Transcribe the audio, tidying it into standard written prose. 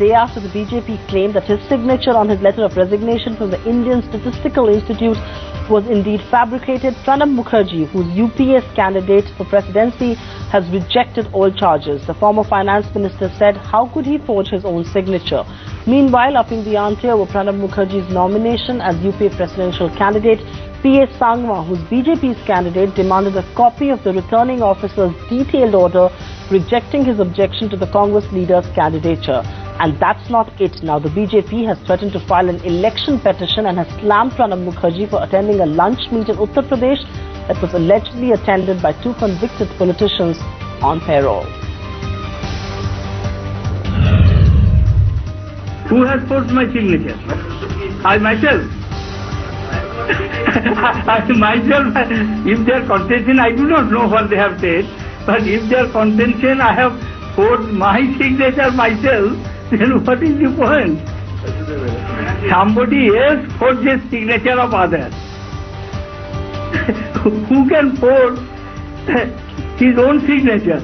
day after the BJP claimed that his signature on his letter of resignation from the Indian Statistical Institute was indeed fabricated, Pranab Mukherjee, who's UPS candidate for presidency, has rejected all charges. The former finance minister said, how could he forge his own signature? Meanwhile, upping the ante over Pranab Mukherjee's nomination as UPA presidential candidate, P.A. Sangma, who's BJP's candidate, demanded a copy of the returning officer's detailed order rejecting his objection to the Congress leader's candidature. And that's not it. Now the BJP has threatened to file an election petition and has slammed Pranab Mukherjee for attending a lunch meet in Uttar Pradesh that was allegedly attended by two convicted politicians on payroll. Who has forged my signature? I myself. I myself, if they are contention, I do not know what they have said, but if they are contention, I have forged my signature myself, then what is the point? Somebody else forges signature of others. Who can forge his own signature?